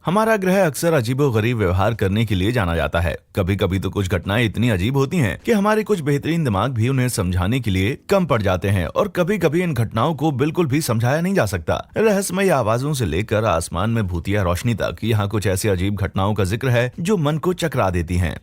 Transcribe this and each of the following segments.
हमारा ग्रह अक्सर अजीबोगरीब व्यवहार करने के लिए जाना जाता है। कभी कभी तो कुछ घटनाएं इतनी अजीब होती हैं कि हमारे कुछ बेहतरीन दिमाग भी उन्हें समझाने के लिए कम पड़ जाते हैं, और कभी कभी इन घटनाओं को बिल्कुल भी समझाया नहीं जा सकता। रहस्यमय आवाजों से लेकर आसमान में भूतिया रोशनी तक, यहाँ कुछ ऐसी अजीब घटनाओं का जिक्र है जो मन को चकरा देती हैं।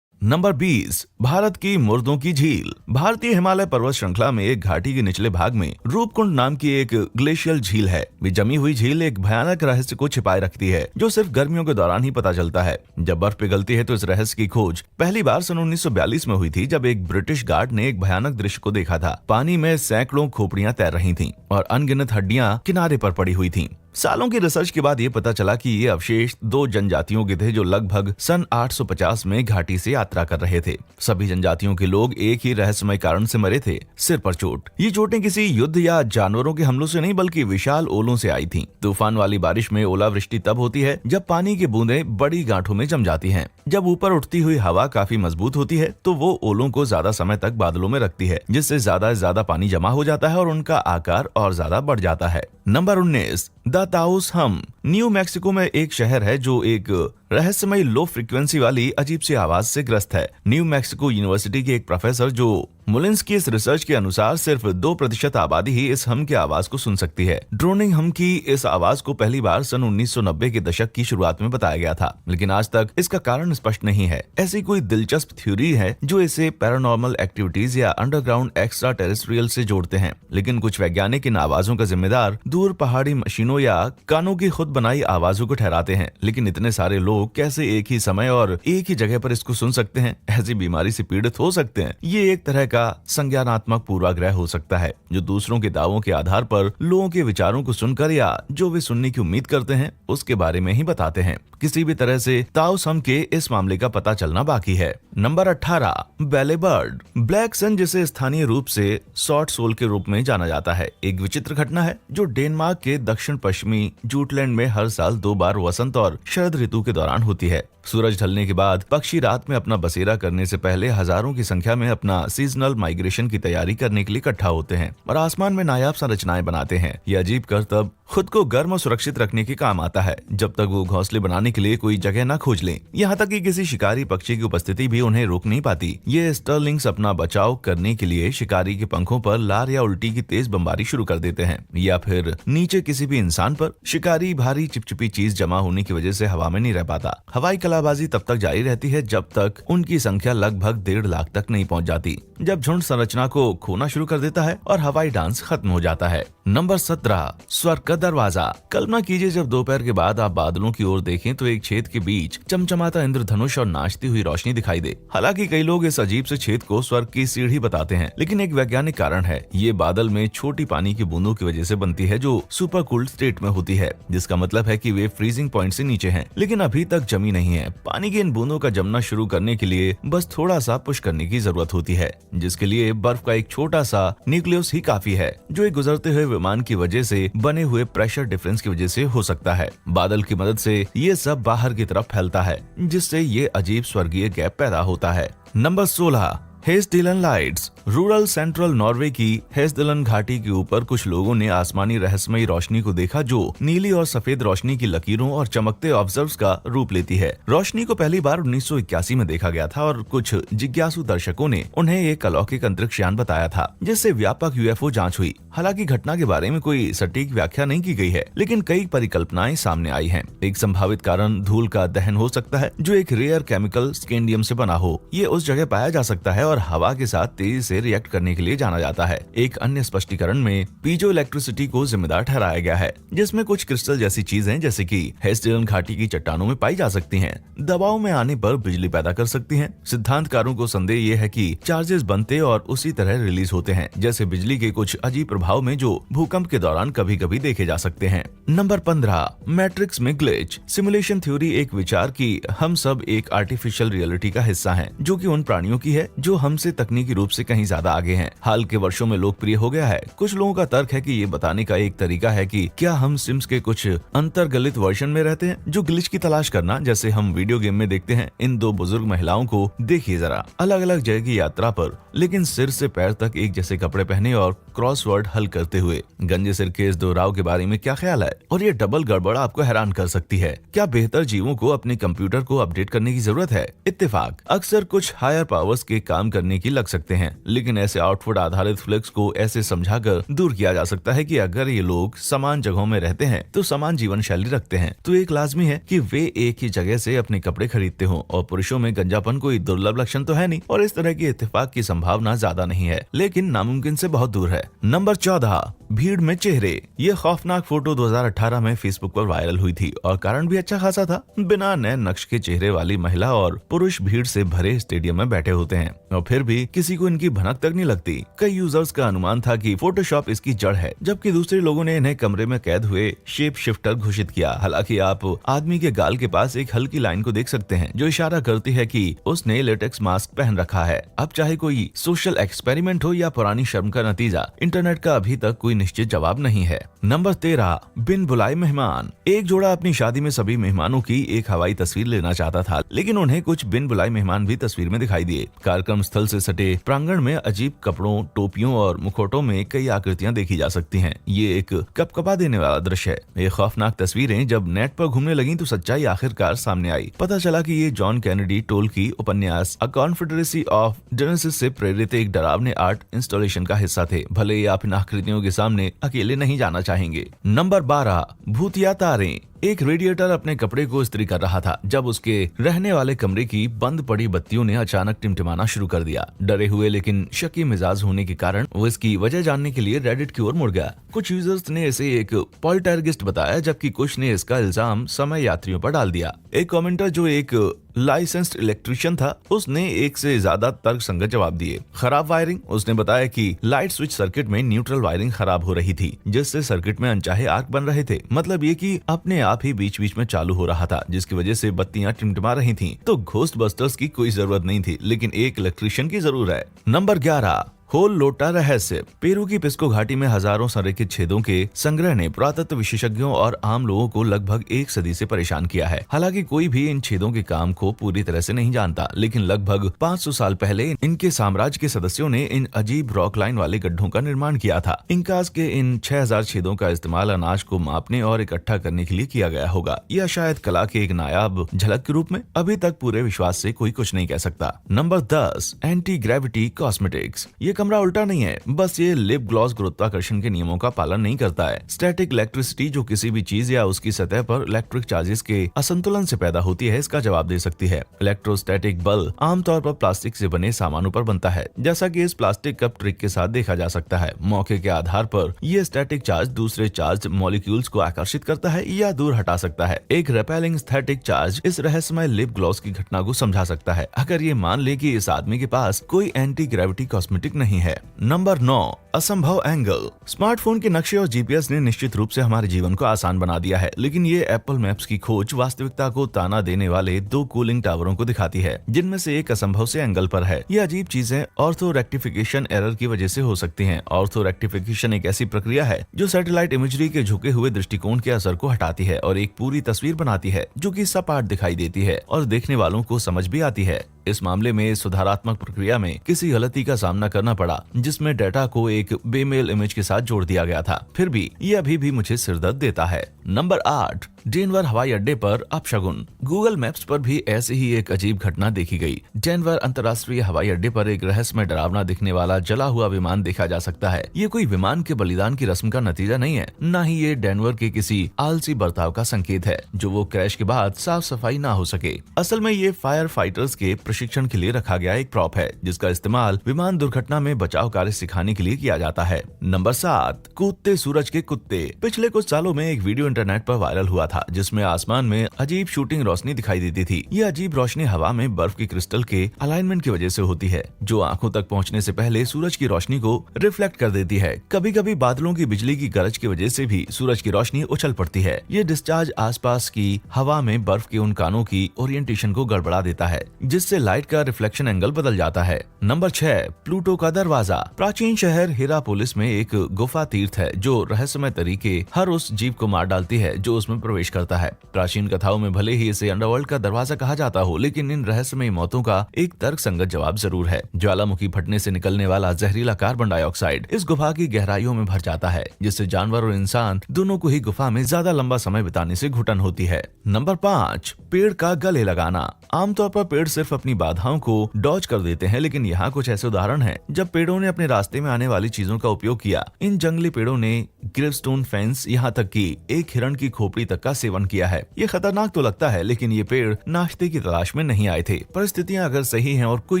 नंबर 20, भारत की मुर्दों की झील। भारतीय हिमालय पर्वत श्रृंखला में एक घाटी के निचले भाग में रूपकुंड नाम की एक ग्लेशियल झील है। ये जमी हुई झील एक भयानक रहस्य को छिपाए रखती है, जो सिर्फ गर्मियों के दौरान ही पता चलता है। जब बर्फ पिघलती है तो इस रहस्य की खोज पहली बार सन 1942 में हुई थी, जब एक ब्रिटिश गार्ड ने एक भयानक दृश्य को देखा था। पानी में सैकड़ों खोपड़ियां तैर रही थीं और अनगिनत हड्डियां किनारे पर पड़ी हुई थीं। सालों की रिसर्च के बाद ये पता चला कि ये अवशेष दो जनजातियों के थे जो लगभग सन 850 में घाटी से यात्रा कर रहे थे। सभी जनजातियों के लोग एक ही रहस्यमय कारण से मरे थे, सिर पर चोट। ये चोटें किसी युद्ध या जानवरों के हमलों से नहीं बल्कि विशाल ओलों से आई थीं। तूफान वाली बारिश में ओलावृष्टि तब होती है जब पानी की बूंदें बड़ी गांठों में जम जाती हैं। जब ऊपर उठती हुई हवा काफी मजबूत होती है तो वो ओलों को ज्यादा समय तक बादलों में रखती है, जिससे ज्यादा से ज्यादा पानी जमा हो जाता है और उनका आकार और ज्यादा बढ़ जाता है। नंबर 19, द ताउस हम। न्यू मैक्सिको में एक शहर है जो एक रहस्यमय लो फ्रीक्वेंसी वाली अजीब सी आवाज से ग्रस्त है। न्यू मैक्सिको यूनिवर्सिटी के एक प्रोफेसर जो मुलिन्स की इस रिसर्च के अनुसार सिर्फ 2% आबादी ही इस हम की आवाज को सुन सकती है। ड्रोनिंग हम की इस आवाज को पहली बार सन 1990 के दशक की शुरुआत में बताया गया था, लेकिन आज तक इसका कारण स्पष्ट नहीं है। ऐसी कोई दिलचस्प थ्योरी है जो इसे पैरानॉर्मल एक्टिविटीज या अंडरग्राउंड एक्स्ट्रा टेरेस्ट्रियल से जोड़ते हैं, लेकिन कुछ वैज्ञानिक इन आवाजों का जिम्मेदार दूर पहाड़ी मशीनों या कानों की खुद बनाई आवाजों को ठहराते हैं। लेकिन इतने सारे लोग कैसे एक ही समय और एक ही जगह पर इसको सुन सकते हैं? ऐसी बीमारी से पीड़ित हो सकते हैं? ये एक तरह का संज्ञानात्मक पूर्वाग्रह हो सकता है जो दूसरों के दावों के आधार पर लोगों के विचारों को सुनकर या जो वे सुनने की उम्मीद करते हैं उसके बारे में ही बताते हैं। किसी भी तरह से ताउस हम के इस मामले का पता चलना बाकी है। नंबर 18, बेले बर्ड। ब्लैक सन, जिसे स्थानीय रूप से शॉर्ट सोल के रूप में जाना जाता है, एक विचित्र घटना है जो डेनमार्क के दक्षिण पश्चिमी जूटलैंड में हर साल 2 बार वसंत और शरद ऋतु के दौरान होती है। सूरज ढलने के बाद पक्षी रात में अपना बसेरा करने से पहले हजारों की संख्या में अपना सीजनल माइग्रेशन की तैयारी करने के लिए इकट्ठा होते हैं और आसमान में नायाब संरचनाएं बनाते हैं। यह अजीब करतब खुद को गर्म और सुरक्षित रखने के काम आता है जब तक वो घोंसले बनाने के लिए कोई जगह न खोज लें। यहाँ तक कि किसी शिकारी पक्षी की उपस्थिति भी उन्हें रोक नहीं पाती। ये स्टर्लिंग्स अपना बचाव करने के लिए शिकारी के पंखों पर लार या उल्टी की तेज बमबारी शुरू कर देते हैं, या फिर नीचे किसी भी इंसान पर। शिकारी भारी चिपचिपी चीज जमा होने की वजह से हवा में नहीं रह पाता। हवाई कलाबाजी तब तक जारी रहती है जब तक उनकी संख्या लगभग 1.5 लाख तक नहीं पहुँच जाती, जब झुंड संरचना को खोना शुरू कर देता है और हवाई डांस खत्म हो जाता है। नंबर 17, स्वर्ग का दरवाजा। कल्पना कीजिए जब दोपहर के बाद आप बादलों की ओर देखें तो एक छेद के बीच चमचमाता इंद्रधनुष और नाचती हुई रोशनी दिखाई दे। हालांकि कई लोग इस अजीब से छेद को स्वर्ग की सीढ़ी बताते हैं, लेकिन एक वैज्ञानिक कारण है। ये बादल में छोटी पानी की बूंदों की वजह से बनती है जो सुपर कूल्ड स्टेट में होती है, जिसका मतलब है कि वे फ्रीजिंग पॉइंट से नीचे हैं, लेकिन अभी तक जमी नहीं है। पानी की इन बूंदों का जमना शुरू करने के लिए बस थोड़ा सा पुश करने की जरूरत होती है, जिसके लिए बर्फ का एक छोटा सा न्यूक्लियस ही काफी है, जो एक गुजरते हुए विमान की वजह से बने हुए प्रेशर डिफरेंस की वजह से हो सकता है। बादल की मदद से ये सब बाहर की तरफ फैलता है, जिससे ये अजीब स्वर्गीय गैप पैदा होता है। Number 16, Hessdalen lights. Rural central Norway की हेस्डिलन घाटी के ऊपर कुछ लोगों ने आसमानी रहस्यमयी रोशनी को देखा जो नीली और सफेद रोशनी की लकीरों और चमकते ऑब्जर्व्स का रूप लेती है। रोशनी को पहली बार 1981 में देखा गया था और कुछ जिज्ञासु दर्शकों ने उन्हें एक अलौकिक अंतरिक्ष यान बताया था, जिससे व्यापक यूएफओ जांच हुई। हालांकि घटना के बारे में कोई सटीक व्याख्या नहीं की गई है, लेकिन कई परिकल्पनाएं सामने आई हैं। एक संभावित कारण धूल का दहन हो सकता है जो एक रेयर केमिकल स्केंडियम से बना हो। ये उस जगह पाया जा सकता है और हवा के साथ तेजी से रिएक्ट करने के लिए जाना जाता है। एक अन्य स्पष्टीकरण में पीजो इलेक्ट्रिसिटी को जिम्मेदार ठहराया गया है, जिसमें कुछ क्रिस्टल जैसी चीजें जैसे कि हेस्डिलन घाटी की चट्टानों में पाई जा सकती हैं। दबाव में आने पर बिजली पैदा कर सकती हैं। सिद्धांतकारों को संदेह ये है कि चार्जेस बनते और उसी तरह रिलीज होते हैं जैसे बिजली के कुछ अजीब प्रभाव में जो भूकंप के दौरान कभी कभी देखे जा सकते हैं। नंबर 15, मैट्रिक्स में ग्लिच। सिमुलेशन थ्योरी एक विचार की हम सब एक आर्टिफिशियल रियलिटी का हिस्सा हैं, जो कि उन प्राणियों की है जो हमसे तकनीकी रूप से कहीं ज्यादा आगे हैं। हाल के वर्षों में लोकप्रिय हो गया है। कुछ लोगों का तर्क है कि ये बताने का एक तरीका है कि क्या हम सिम्स के कुछ अंतर्गलित वर्जन में रहते हैं, जो ग्लिच की तलाश करना जैसे हम वीडियो गेम में देखते हैं। इन दो बुजुर्ग महिलाओं को देखिए जरा, अलग अलग जगह की यात्रा पर, लेकिन सिर से पैर तक एक जैसे कपड़े पहने और क्रॉसवर्ड हल करते हुए। गंजे सिर के इस दोहराव के बारे में क्या ख्याल है? और ये डबल गड़बड़ आपको हैरान कर सकती है। क्या बेहतर जीवों को अपने कंप्यूटर को अपडेट करने की जरूरत है? इत्तेफाक, अक्सर कुछ हायर पावर्स के काम करने की लग सकते हैं, लेकिन ऐसे आउटपुट आधारित फ्लेक्स को ऐसे समझाकर दूर किया जा सकता है कि अगर ये लोग समान जगहों में रहते हैं तो समान जीवन शैली रखते हैं, तो एक लाजमी है कि वे एक ही जगह से अपने कपड़े खरीदते हों। और पुरुषों में गंजापन कोई दुर्लभ लक्षण तो है नहीं और इस तरह की इत्तेफाक की संभावना ज्यादा नहीं है, लेकिन नामुमकिन से बहुत दूर है। नंबर 14, भीड़ में चेहरे। ये खौफनाक फोटो 2018 में फेसबुक पर वायरल हुई थी और कारण भी अच्छा खासा था। बिना नए नक्श के चेहरे वाली महिला और पुरुष भीड़ से भरे स्टेडियम में बैठे होते हैं और फिर भी किसी को इनकी भनक तक नहीं लगती। कई यूजर्स का अनुमान था कि फोटोशॉप इसकी जड़ है, जबकि दूसरे लोगों ने इन्हें कमरे में कैद हुए शेप शिफ्टर घोषित किया। हालांकि आप आदमी के गाल के पास एक हल्की लाइन को देख सकते हैं जो इशारा करती है कि उसने लेटेक्स मास्क पहन रखा है। अब चाहे कोई सोशल एक्सपेरिमेंट हो या पुरानी शर्म का नतीजा, इंटरनेट का अभी तक कोई निश्चित जवाब नहीं है। नंबर 13, बिन बुलाए मेहमान। एक जोड़ा अपनी शादी में सभी मेहमानों की एक हवाई तस्वीर लेना चाहता था, लेकिन उन्हें कुछ बिन बुलाए मेहमान भी तस्वीर में दिखाई दिए। कार्यक्रम स्थल से सटे प्रांगण में अजीब कपड़ों, टोपियों और मुखौटों में कई आकृतियां देखी जा सकती हैं। ये एक कपकपा देने वाला दृश्य है। ये खौफनाक तस्वीरें जब नेट पर घूमने लगी तो सच्चाई आखिरकार सामने आई। पता चला कि ये जॉन कैनेडी टोल्की उपन्यास अ कॉन्फेडरेसी ऑफ जेनेसिस से प्रेरित एक डरावने आर्ट इंस्टॉलेशन का हिस्सा थे। भले ही आप इन आकृतियों के सामने अकेले नहीं जाना चाहेंगे। नंबर 12, भूतिया तारें। एक रेडिएटर अपने कपड़े को इस्त्री कर रहा था जब उसके रहने वाले कमरे की बंद पड़ी बत्तियों ने अचानक टिमटिमाना शुरू कर दिया। डरे हुए लेकिन शकी मिजाज होने के कारण वो इसकी वजह जानने के लिए रेडिट की ओर मुड़ गया। कुछ यूजर्स ने इसे एक पॉल्टरगिस्ट बताया, जबकि कुछ ने इसका इल्जाम समय यात्रियों पर डाल दिया। एक कमेंटर जो एक लाइसेंस्ड इलेक्ट्रिशियन था, उसने एक से ज्यादा तर्कसंगत जवाब दिए। खराब वायरिंग। उसने बताया कि लाइट स्विच सर्किट में न्यूट्रल वायरिंग खराब हो रही थी, जिससे सर्किट में अनचाहे आर्क बन रहे थे। मतलब ये कि अपने आप ही बीच बीच में चालू हो रहा था, जिसकी वजह से बत्तियां टिमटिमा रही थीं। तो घोस्ट बस्टर्स की कोई जरूरत नहीं थी, लेकिन एक इलेक्ट्रिशियन की जरूर है। नंबर 11, होल लोटा रहस्य। पेरू की पिस्को घाटी में हजारों संरेखित छेदों के संग्रह ने पुरातत्व विशेषज्ञों और आम लोगों को लगभग एक सदी से परेशान किया है। हालांकि कोई भी इन छेदों के काम को पूरी तरह से नहीं जानता, लेकिन लगभग 500 साल पहले इनके साम्राज्य के सदस्यों ने इन अजीब रॉक लाइन वाले गड्ढों का निर्माण किया था। इंकास के इन 6000 छेदों का इस्तेमाल अनाज को मापने और इकट्ठा करने के लिए किया गया होगा, या शायद कला के एक नायाब झलक के रूप में। अभी तक पूरे विश्वास से कोई कुछ नहीं कह सकता। Number 10, anti gravity cosmetics. ये कमरा उल्टा नहीं है, बस ये लिप ग्लॉस गुरुत्वाकर्षण के नियमों का पालन नहीं करता है। स्टैटिक इलेक्ट्रिसिटी जो किसी भी चीज या उसकी सतह पर इलेक्ट्रिक चार्जेस के असंतुलन से पैदा होती है, इसका जवाब दे सकती है। इलेक्ट्रोस्टैटिक बल आमतौर पर प्लास्टिक से बने सामानों पर बनता है, जैसा कि इस प्लास्टिक कप ट्रिक के साथ देखा जा सकता है। मौके के आधार पर ये स्टैटिक चार्ज दूसरे चार्ज मॉलिक्यूल्स को आकर्षित करता है या दूर हटा सकता है। एक रेपेलिंग स्टैटिक चार्ज इस रहस्यमय लिप ग्लॉस की घटना को समझा सकता है, अगर ये मान ले कि इस आदमी के पास कोई एंटी ग्रेविटी कॉस्मेटिक नहीं है। नंबर 9, असंभव एंगल। स्मार्टफोन के नक्शे और जीपीएस ने निश्चित रूप से हमारे जीवन को आसान बना दिया है, लेकिन ये एप्पल मैप्स की खोज वास्तविकता को ताना देने वाले 2 कूलिंग टावरों को दिखाती है, जिनमें से एक असंभव से एंगल पर है। ये अजीब चीजें ऑर्थो रेक्टिफिकेशन एरर की वजह से हो सकती हैं। ऑर्थो रेक्टिफिकेशन एक ऐसी प्रक्रिया है जो सैटेलाइट इमेजरी के झुके हुए दृष्टिकोण के असर को हटाती है और एक पूरी तस्वीर बनाती है जो कि सपाट दिखाई देती है और देखने वालों को समझ भी आती है। इस मामले में सुधारात्मक प्रक्रिया में किसी गलती का सामना करना पड़ा, जिसमें डेटा को एक बेमेल इमेज के साथ जोड़ दिया गया था। फिर भी ये अभी भी मुझे सिरदर्द देता है। नंबर 8, डेनवर हवाई अड्डे पर अपशगुन। गूगल मैप्स पर भी ऐसी ही एक अजीब घटना देखी गई। डेनवर अंतर्राष्ट्रीय हवाई अड्डे पर एक रहस्यमय डरावना दिखने वाला जला हुआ विमान देखा जा सकता है। ये कोई विमान के बलिदान की रस्म का नतीजा नहीं है, न ही ये डेनवर के किसी आलसी बर्ताव का संकेत है जो वो क्रैश के बाद साफ सफाई ना हो सके। असल में ये फायर फाइटर्स के प्रशिक्षण के लिए रखा गया एक प्रॉप है, जिसका इस्तेमाल विमान दुर्घटना में बचाव कार्य सिखाने के लिए किया जाता है। नंबर 7, कूदते सूरज के कुत्ते। पिछले कुछ सालों में एक वीडियो इंटरनेट पर वायरल हुआ था, जिसमें आसमान में अजीब शूटिंग रोशनी दिखाई देती थी। ये अजीब रोशनी हवा में बर्फ के क्रिस्टल के अलाइनमेंट की वजह से होती है, जो आंखों तक पहुंचने से पहले सूरज की रोशनी को रिफ्लेक्ट कर देती है। कभी कभी बादलों की बिजली की गरज की वजह से भी सूरज की रोशनी उछल पड़ती है। ये डिस्चार्ज आसपास की हवा में बर्फ के उन कानों की ओरिएंटेशन को गड़बड़ा देता है, जिससे लाइट का रिफ्लेक्शन एंगल बदल जाता है। नंबर 6, प्लूटो का दरवाजा। प्राचीन शहर हिरापोलिस में एक गुफा तीर्थ है जो रहस्यमय तरीके हर उस जीव को मार डालता निकलती है जो उसमें प्रवेश करता है। प्राचीन कथाओं में भले ही इसे अंडरवर्ल्ड का दरवाजा कहा जाता हो, लेकिन इन रहस्यमयी मौतों का एक तर्कसंगत जवाब जरूर है। ज्वालामुखी फटने से निकलने वाला जहरीला कार्बन डाइऑक्साइड इस गुफा की गहराइयों में भर जाता है, जिससे जानवर और इंसान दोनों को ही गुफा में ज्यादा लंबा समय बिताने से घुटन होती है। नंबर 5, पेड़ का गले लगाना। आमतौर पर पेड़ सिर्फ अपनी बाधाओं को डॉज कर देते हैं, लेकिन यहाँ कुछ ऐसे उदाहरण हैं जब पेड़ों ने अपने रास्ते में आने वाली चीजों का उपयोग किया। इन जंगली पेड़ों ने ग्रेवस्टोन फेंस, यहाँ तक कि एक हिरण की खोपड़ी तक का सेवन किया है। ये खतरनाक तो लगता है, लेकिन ये पेड़ नाश्ते की तलाश में नहीं आए थे। परिस्थितियां अगर सही हैं और कोई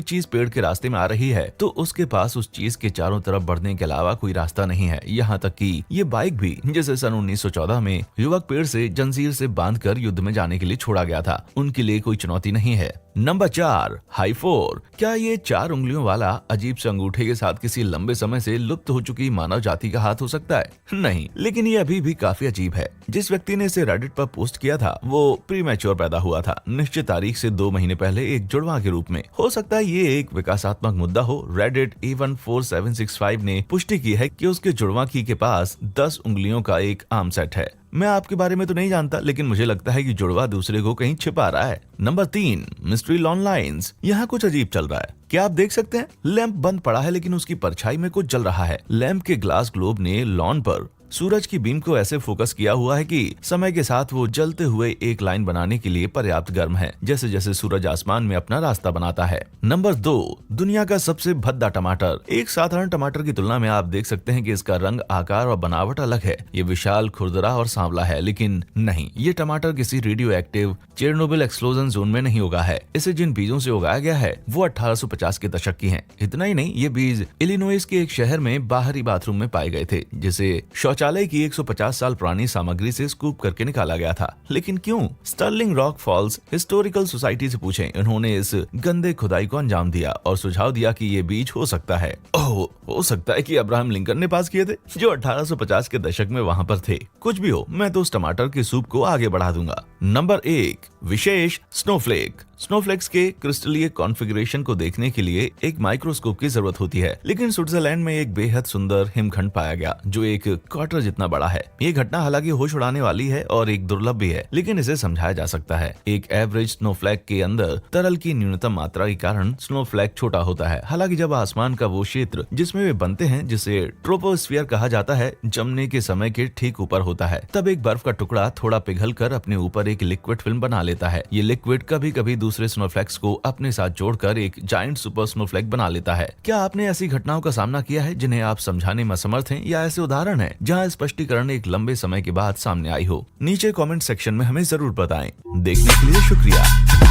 चीज पेड़ के रास्ते में आ रही है, तो उसके पास उस चीज के चारों तरफ बढ़ने के अलावा कोई रास्ता नहीं है। यहाँ तक कि ये बाइक भी, जिसे सन 1914 में युवक पेड़ से जंजीर से बांधकर युद्ध में जाने के लिए छोड़ा गया था, उनके लिए कोई चुनौती नहीं है। Number 4, high 4। क्या ये 4 उंगलियों वाला अजीब से अंगूठे के साथ किसी लंबे समय से लुप्त हो चुकी मानव जाति का हाथ हो सकता है? नहीं, लेकिन ये अभी भी काफी अजीब है। जिस व्यक्ति ने इसे रेडिट पर पोस्ट किया था वो प्रीमैच्योर पैदा हुआ था, निश्चित तारीख से 2 महीने पहले एक जुड़वा के रूप में। हो सकता है ये एक विकासात्मक मुद्दा हो। रेडिट A14765 ने पुष्टि की है कि उसके जुड़वा की के पास 10 उंगलियों का एक आर्म सेट है। मैं आपके बारे में तो नहीं जानता, लेकिन मुझे लगता है कि जुड़वा दूसरे को कहीं छिपा रहा है। Number 3, mystery lawn lines. यहाँ कुछ अजीब चल रहा है। क्या आप देख सकते हैं? लैंप बंद पड़ा है, लेकिन उसकी परछाई में कुछ जल रहा है। लैंप के ग्लास ग्लोब ने लॉन पर सूरज की बीम को ऐसे फोकस किया हुआ है कि समय के साथ वो जलते हुए एक लाइन बनाने के लिए पर्याप्त गर्म है, जैसे जैसे सूरज आसमान में अपना रास्ता बनाता है। नंबर 2, दुनिया का सबसे भद्दा टमाटर। एक साधारण टमाटर की तुलना में आप देख सकते हैं कि इसका रंग, आकार और बनावट अलग है। ये विशाल, खुरदरा और सांवला है, लेकिन नहीं, ये टमाटर किसी radio active Chernobyl explosion zone में नहीं उगा है। इसे जिन बीजों से उगाया गया है वो 1850 के दशक की हैं। इतना ही नहीं, ये बीज इलिनोइस के एक शहर में बाहरी बाथरूम में पाए गए थे, जिसे शौचालय की 150 साल पुरानी सामग्री से स्कूप करके निकाला गया था। लेकिन क्यों? Sterling Rock Falls Historical Society से पूछें। उन्होंने इस गंदे खुदाई को अंजाम दिया और सुझाव दिया कि ये बीज हो सकता है, हो सकता है कि अब्राहम लिंकन ने पास किए थे, जो 1850 के दशक में वहां पर थे। कुछ भी हो, मैं तो उस टमाटर के सूप को आगे बढ़ा दूंगा। नंबर 1, विशेष स्नोफ्लेक। स्नोफ्लेक्स के क्रिस्टलीय कॉन्फ़िगरेशन को देखने के लिए एक माइक्रोस्कोप की जरूरत होती है, लेकिन स्विट्जरलैंड में एक बेहद सुंदर हिमखंड पाया गया जो एक क्वार्टर जितना बड़ा है। ये घटना हालांकि होश उड़ाने वाली है और एक दुर्लभ भी है, लेकिन इसे समझाया जा सकता है। एक एवरेज स्नोफ्लैक के अंदर तरल की न्यूनतम मात्रा के कारण स्नोफ्लैक छोटा होता है। हालांकि जब आसमान का वो क्षेत्र जिसमें वे बनते हैं, जिसे ट्रोपोस्फियर कहा जाता है, जमने के समय के ठीक ऊपर होता है, तब एक बर्फ का टुकड़ा थोड़ा पिघलकर अपने ऊपर एक लिक्विड फिल्म बना लेता है। ये लिक्विड कभी कभी दूसरे स्नोफ्लैक्स को अपने साथ जोड़कर एक जायंट सुपर स्नोफ्लैक बना लेता है। क्या आपने ऐसी घटनाओं का सामना किया है जिन्हें आप समझाने में असमर्थ हैं, या ऐसे उदाहरण हैं जहां स्पष्टीकरण एक लंबे समय के बाद सामने आई हो? नीचे कमेंट सेक्शन में हमें जरूर बताएं। देखने के लिए शुक्रिया।